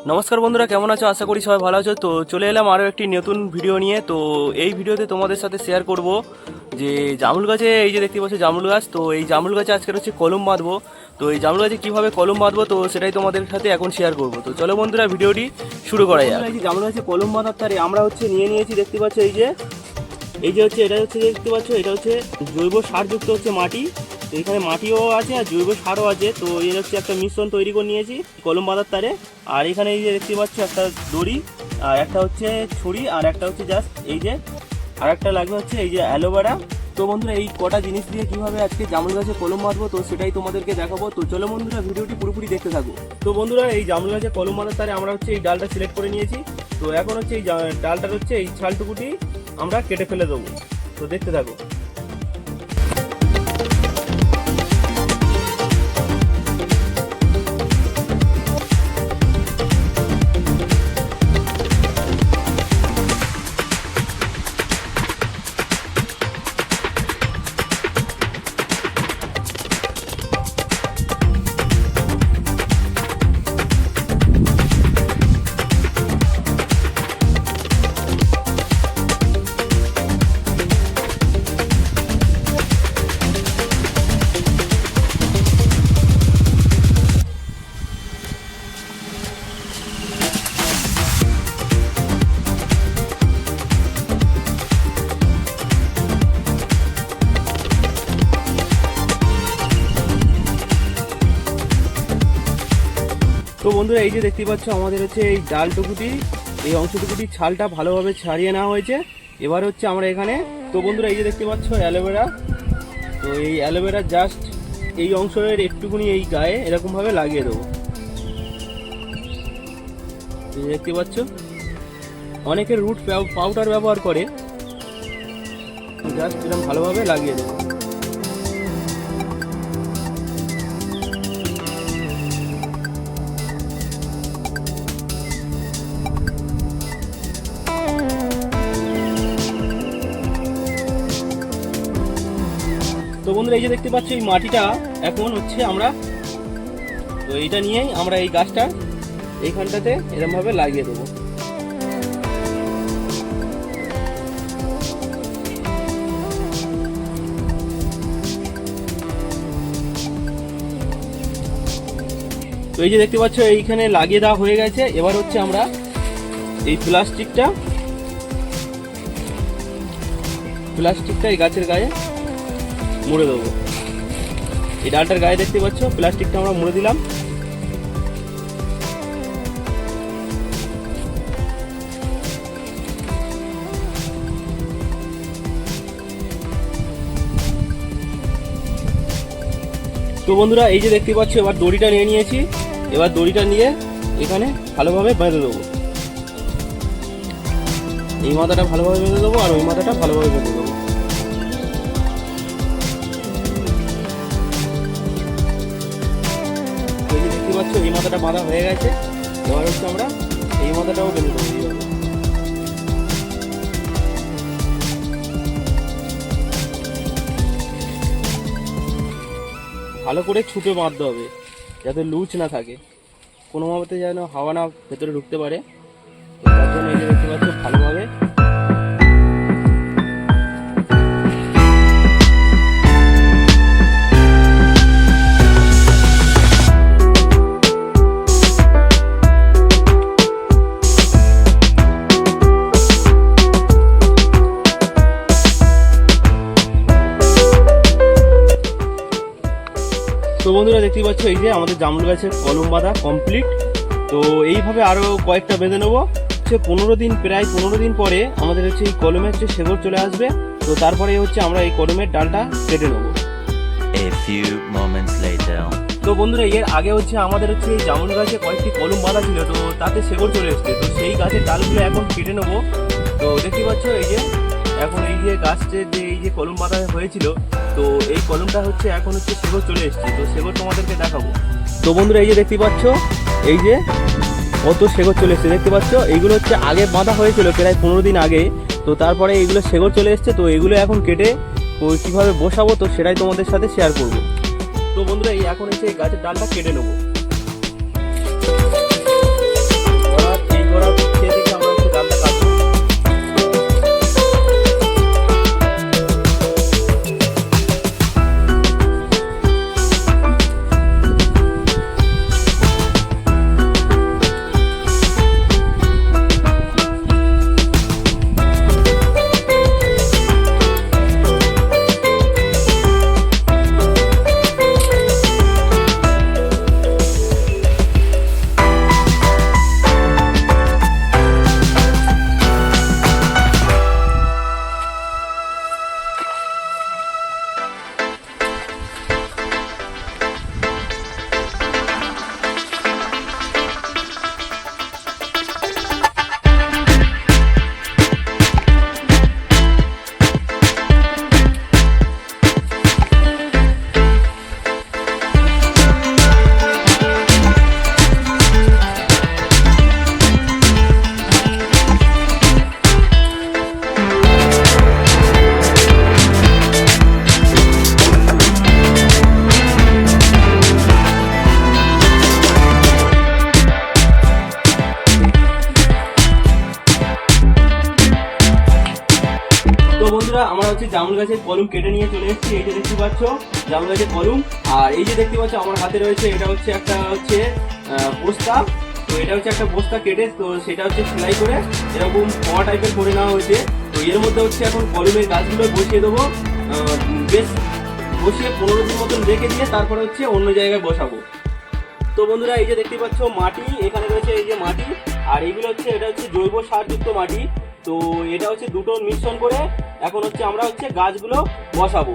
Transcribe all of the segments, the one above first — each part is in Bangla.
নমস্কার বন্ধুরা, কেমন আছো? আশা করি সবাই ভালো আছো। তো চলে এলাম আরও একটি নতুন ভিডিও নিয়ে। তো এই ভিডিওতে তোমাদের সাথে শেয়ার করব যে জামরুল গাছে, এই যে দেখতে পাচ্ছ জামরুল গাছ, তো এই জামরুল গাছে আজকের হচ্ছে কলম বাঁধবো। তো এই জামরুল গাছে কীভাবে কলম বাঁধবো তো সেটাই তোমাদের সাথে এখন শেয়ার করব। তো চলো বন্ধুরা ভিডিওটি শুরু করা যায়। এই যে জামরুল গাছে কলম বাঁধার তারে আমরা হচ্ছে নিয়ে নিয়েছি, দেখতে পাচ্ছ এই যে হচ্ছে এটা হচ্ছে দেখতে পাচ্ছ, এটা হচ্ছে জৈব সারযুক্ত হচ্ছে মাটি। তো এখানে মাটিও আছে আর জৈব সারও আছে। তো এর হচ্ছে একটা মিশ্রণ তৈরি করে নিয়েছি কলম বাঁধার তারে। আর এখানে এই যে দেখতে পাচ্ছ একটা দড়ি, আর একটা হচ্ছে ছুরি, আর একটা হচ্ছে জাস্ট এই যে আর একটা লাগবে হচ্ছে এই যে অ্যালোভেরা। তো বন্ধুরা এই কটা জিনিস দিয়ে কীভাবে আজকে জামরুল গাছে কলম বাঁধবো তো সেটাই তোমাদেরকে দেখাবো। তো চলো বন্ধুরা ভিডিওটি পুরোপুরি দেখতে থাকো। তো বন্ধুরা এই জামরুল গাছে কলম বাঁধার তারে আমরা হচ্ছে এই ডালটা সিলেক্ট করে নিয়েছি। তো এখন হচ্ছে এই ডালটার হচ্ছে এই ছালটুকুটি আমরা কেটে ফেলে দেবো। তো দেখতে থাকো। তো বন্ধুরা এই যে দেখতে পাচ্ছ আমাদের হচ্ছে এই ডালটুকুটি, এই অংশটুকুটি ছালটা ভালোভাবে ছাড়িয়ে নেওয়া হয়েছে। এবার হচ্ছে আমরা এখানে, তো বন্ধুরা এই যে দেখতে পাচ্ছ অ্যালোভেরা, তো এই অ্যালোভেরা জাস্ট এই অংশের একটুকুনি এই গায়ে এরকমভাবে লাগিয়ে দেবো। দেখতে পাচ্ছ অনেকের রুট পাউডার ব্যবহার করে, জাস্ট এরকম ভালোভাবে লাগিয়ে দেবো। তো বন্ধুরা এই যে দেখতে পাচ্ছ এই মাটিটা এখন হচ্ছে আমরা, তো এইটা নিয়েই আমরা এই গাছটা এইখানটাতে এরকমভাবে লাগিয়ে দেবো। তো এই যে দেখতে পাচ্ছ এইখানে লাগিয়ে দেওয়া হয়ে গেছে। এবার হচ্ছে আমরা এই প্লাস্টিকটা এই গাছের গায়ে মুড়ে দেবো। এই ডালটার গায়ে দেখতে পাচ্ছ প্লাস্টিকটা আমরা মুড়ে দিলাম। তো বন্ধুরা এই যে দেখতে পাচ্ছ এবার দড়িটা নিয়ে নিয়েছি। এবার দড়িটা নিয়ে এখানে ভালোভাবে বেঁধে দেবো। এই মাথাটা ভালোভাবে বেঁধে দেবো আর ওই মাথাটা ভালোভাবে বেঁধে দেবো। দেখতে পাচ্ছ এই মাথাটা বাঁধা হয়ে গেছে। এবার হচ্ছে আমরা এই মাথাটাও বেঁধে দেবো। ভালো করে ছুপে বাঁধতে হবে যাতে লুজ না থাকে, কোনো মতে যেন হাওয়া না ভেতরে ঢুকতে পারে। তার জন্য এই যে দেখতে পাচ্ছ ভালোভাবে তো বন্ধুরা দেখতে পাচ্ছ এই যে আমাদের জামরুল গাছের কলম বাঁধা কমপ্লিট। তো এইভাবে আরও কয়েকটা বেঁধে নেবো। হচ্ছে 15 দিন, প্রায় 15 দিন পরে আমাদের হচ্ছে এই কলমের হচ্ছে শেকড় চলে আসবে। তো তারপরে হচ্ছে আমরা এই কলমের ডালটা কেটে নেবো। তো বন্ধুরা এর আগে হচ্ছে আমাদের হচ্ছে এই জামরুল গাছে কয়েকটি কলম বাঁধা ছিল, তো তাতে শেকড় চলে এসছে। তো সেই গাছের ডালগুলো এখন কেটে নেবো। তো দেখতে পাচ্ছ এই যে এখন এই যে গাছের যে এই যে কলম বাঁধা হয়েছিল, তো এই কলমটা হচ্ছে এখন হচ্ছে শেকড় চলে এসছে। তো শেকড় তোমাদেরকে দেখাবো। তো বন্ধুরা এই যে দেখতে পাচ্ছ এই যে কত শেকড় চলে এসছে, দেখতে পাচ্ছ এইগুলো হচ্ছে আগে বাঁধা হয়েছিল প্রায় 15 দিন আগে। তো তারপরে এইগুলো শেকড় চলে এসছে। তো এগুলো এখন কেটে কীভাবে বসাবো তো সেটাই তোমাদের সাথে শেয়ার করবো। তো বন্ধুরা এই এখন এসে গাছের ডালটা কেটে নেবো। বন্ধুরা আমরা হচ্ছে জামুল গাছের কলম কেটে নিয়ে চলে এসেছি। এই যে দেখতে পাচ্ছ জামুল গাছের কলম, আর এই যে দেখতে পাচ্ছ আমার হাতে রয়েছে এটা হচ্ছে একটা বস্তা। তো এটা হচ্ছে একটা বস্তা কেটে তো সেটা হচ্ছে সেলাই করে এরকম ফোয়া টাইপের করে নেওয়া হয়েছে। তো এর মধ্যে হচ্ছে এখন কলমের গাছগুলো বসিয়ে দেবো, বেশ বসিয়ে 15 দিন মতন রেখে দিয়ে তারপরে হচ্ছে অন্য জায়গায় বসাবো। তো বন্ধুরা এই যে দেখতে পাচ্ছ মাটি এখানে রয়েছে, এই যে মাটি, আর এইগুলো হচ্ছে এটা হচ্ছে জৈব সারযুক্ত মাটি। তো এটা হচ্ছে দুটো মিশ্রণ করে এখন হচ্ছে আমরা হচ্ছে গাছগুলো বসাবো।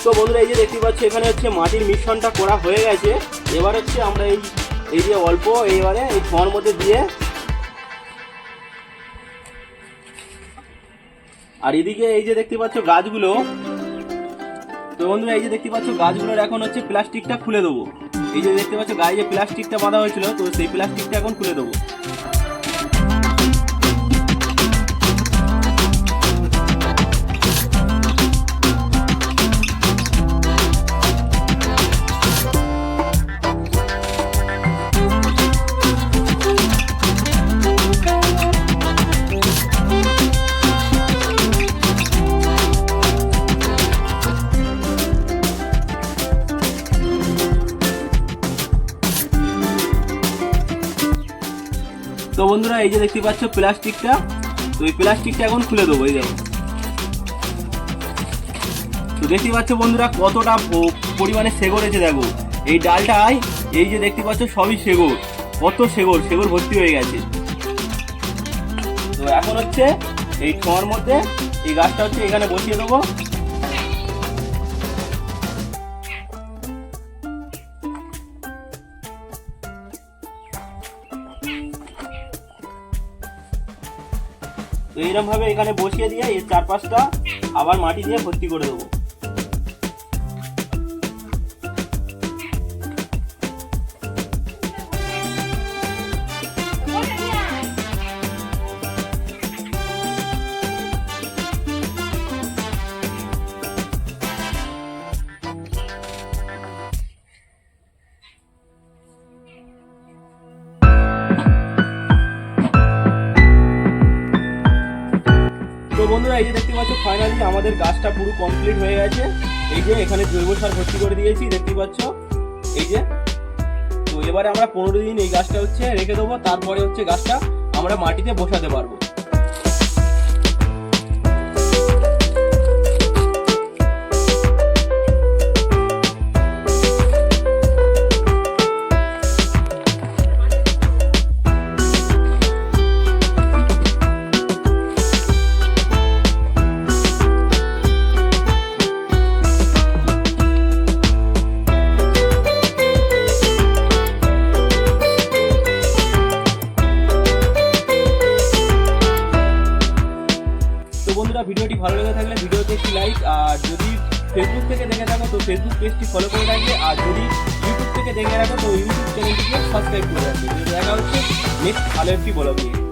তো বন্ধুরা এই যে দেখতে পাচ্ছ এখানে হচ্ছে মাটির মিশ্রণটা করা হয়ে গেছে। এবার হচ্ছে আমরা এই যে অল্প এইবারে এই ফোয়ার মধ্যে দিয়ে, আর এদিকে এই যে দেখতে পাচ্ছ গাছগুলো। তো বন্ধুরা এই যে দেখতে পাচ্ছ গাছগুলোর এখন হচ্ছে প্লাস্টিকটা খুলে দেবো। এই যে দেখতে পাচ্ছ গায়ে যে প্লাস্টিকটা বাঁধা হয়েছিল তো সেই প্লাস্টিকটা এখন খুলে দেবো। তো বন্ধুরা এই যে দেখতে পাচ্ছ প্লাস্টিকটা, তো এই প্লাস্টিকটা এখন খুলে দেবো। এই দেখো, তো দেখতে পাচ্ছ বন্ধুরা কতটা পরিমাণে শেকড় হয়েছে। দেখো এই ডালটায় এই যে দেখতে পাচ্ছ সবই শেকড়, কত শেকড় ভর্তি হয়ে গেছে। তো এখন হচ্ছে এই ঠোঁয়ার মধ্যে এই গাছটা হচ্ছে এখানে বসিয়ে দেবো। তো এইরকম ভাবে এখানে বসিয়ে দিয়ে এর চারপাশটা আবার মাটি দিয়ে ভর্তি করে দেবো। তো বন্ধুরা এই যে দেখতে পাচ্ছ ফাইনালি আমাদের গাছটা পুরো কমপ্লিট হয়ে গেছে। এই যে এখানে জৈব সার ভর্তি করে দিয়েছি দেখতে পাচ্ছ এই যে। তো এবারে আমরা 15 দিন এই গাছটা হচ্ছে রেখে দেবো, তারপরে হচ্ছে গাছটা আমরা মাটিতে বসাতে পারবো। বন্ধুরা ভিডিওটি ভালো লেগে থাকলে ভিডিওতে একটি লাইক, আর যদি ফেসবুক থেকে দেখে থাকো তো ফেসবুক পেজটি ফলো করে রাখবে, আর যদি ইউটিউব থেকে দেখে রাখো তো ইউটিউব চ্যানেলটিকে সাবস্ক্রাইব করে রাখবে। দেখা হচ্ছে নেক্সট ভালো একটি ব্লগ নিয়ে।